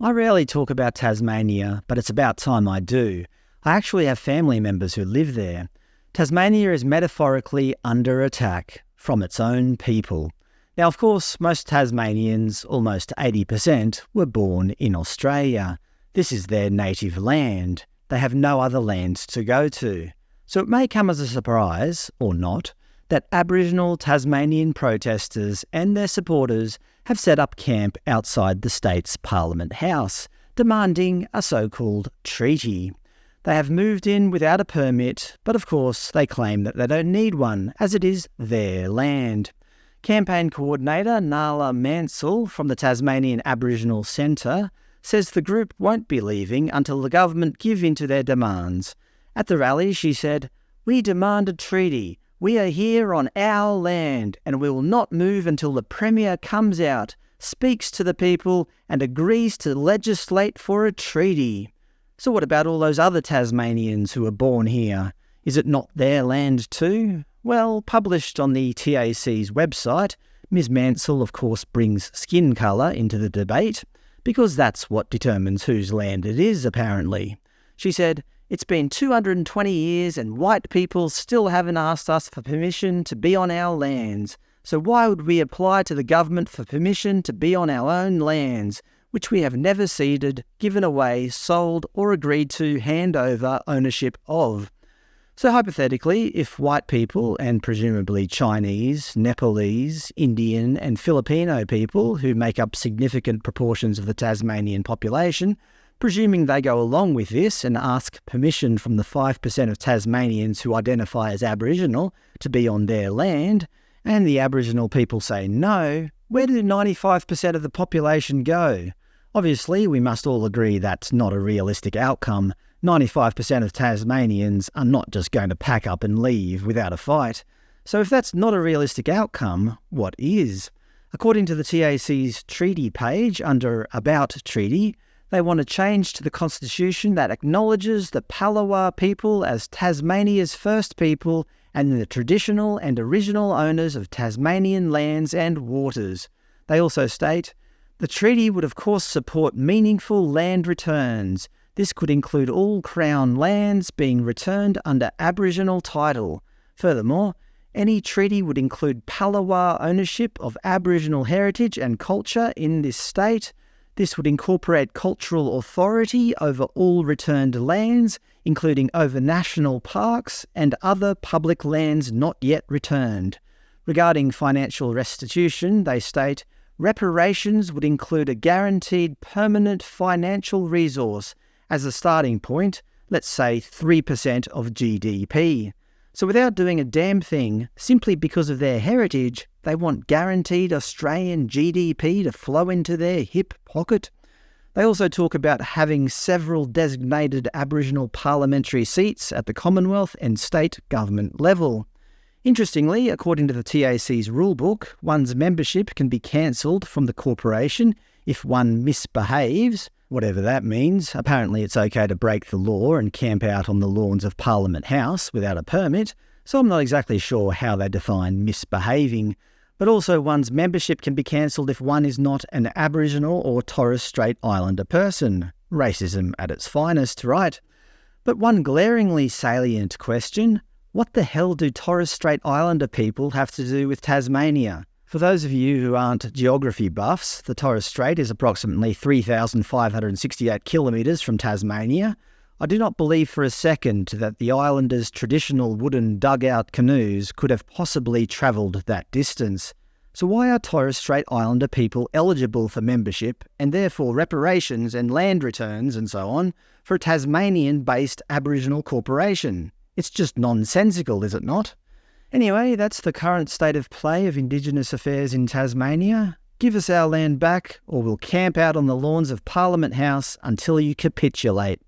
I rarely talk about Tasmania, but it's about time I do. I actually have family members who live there. Tasmania is metaphorically under attack from its own people. Now, of course, most Tasmanians, almost 80%, were born in Australia. This is their native land. They have no other land to go to. So it may come as a surprise, or not, that Aboriginal Tasmanian protesters and their supporters have set up camp outside the state's Parliament House, demanding a so-called treaty. They have moved in without a permit, but of course they claim that they don't need one, as it is their land. Campaign coordinator Nala Mansell from the Tasmanian Aboriginal Centre says the group won't be leaving until the government give in to their demands. At the rally, she said, "We demand a treaty. We are here on our land, and we will not move until the Premier comes out, speaks to the people, and agrees to legislate for a treaty." So what about all those other Tasmanians who were born here? Is it not their land too? Well, published on the TAC's website, Ms Mansell of course brings skin colour into the debate, because that's what determines whose land it is, apparently. She said, "It's been 220 years and white people still haven't asked us for permission to be on our lands. So why would we apply to the government for permission to be on our own lands, which we have never ceded, given away, sold or agreed to hand over ownership of?" So hypothetically, if white people and presumably Chinese, Nepalese, Indian and Filipino people who make up significant proportions of the Tasmanian population, presuming they go along with this and ask permission from the 5% of Tasmanians who identify as Aboriginal to be on their land, and the Aboriginal people say no, where do 95% of the population go? Obviously, we must all agree that's not a realistic outcome. 95% of Tasmanians are not just going to pack up and leave without a fight. So if that's not a realistic outcome, what is? According to the TAC's treaty page under About Treaty, they want a change to the constitution that acknowledges the Palawa people as Tasmania's first people and the traditional and original owners of Tasmanian lands and waters. They also state, "The treaty would of course support meaningful land returns. This could include all Crown lands being returned under Aboriginal title. Furthermore, any treaty would include Palawa ownership of Aboriginal heritage and culture in this state. This would incorporate cultural authority over all returned lands, including over national parks and other public lands not yet returned." Regarding financial restitution, they state, "Reparations would include a guaranteed permanent financial resource. As a starting point, let's say 3% of GDP. So without doing a damn thing, simply because of their heritage, they want guaranteed Australian GDP to flow into their hip pocket. They also talk about having several designated Aboriginal parliamentary seats at the Commonwealth and state government level. Interestingly, according to the TAC's rulebook, one's membership can be cancelled from the corporation if one misbehaves, whatever that means. Apparently it's okay to break the law and camp out on the lawns of Parliament House without a permit, so I'm not exactly sure how they define misbehaving. But also one's membership can be cancelled if one is not an Aboriginal or Torres Strait Islander person. Racism at its finest, right? But one glaringly salient question, what the hell do Torres Strait Islander people have to do with Tasmania? For those of you who aren't geography buffs, the Torres Strait is approximately 3,568 kilometres from Tasmania. I do not believe for a second that the islanders' traditional wooden dugout canoes could have possibly travelled that distance. So why are Torres Strait Islander people eligible for membership and therefore reparations and land returns and so on for a Tasmanian-based Aboriginal corporation? It's just nonsensical, is it not? Anyway, that's the current state of play of Indigenous affairs in Tasmania. Give us our land back, or we'll camp out on the lawns of Parliament House until you capitulate.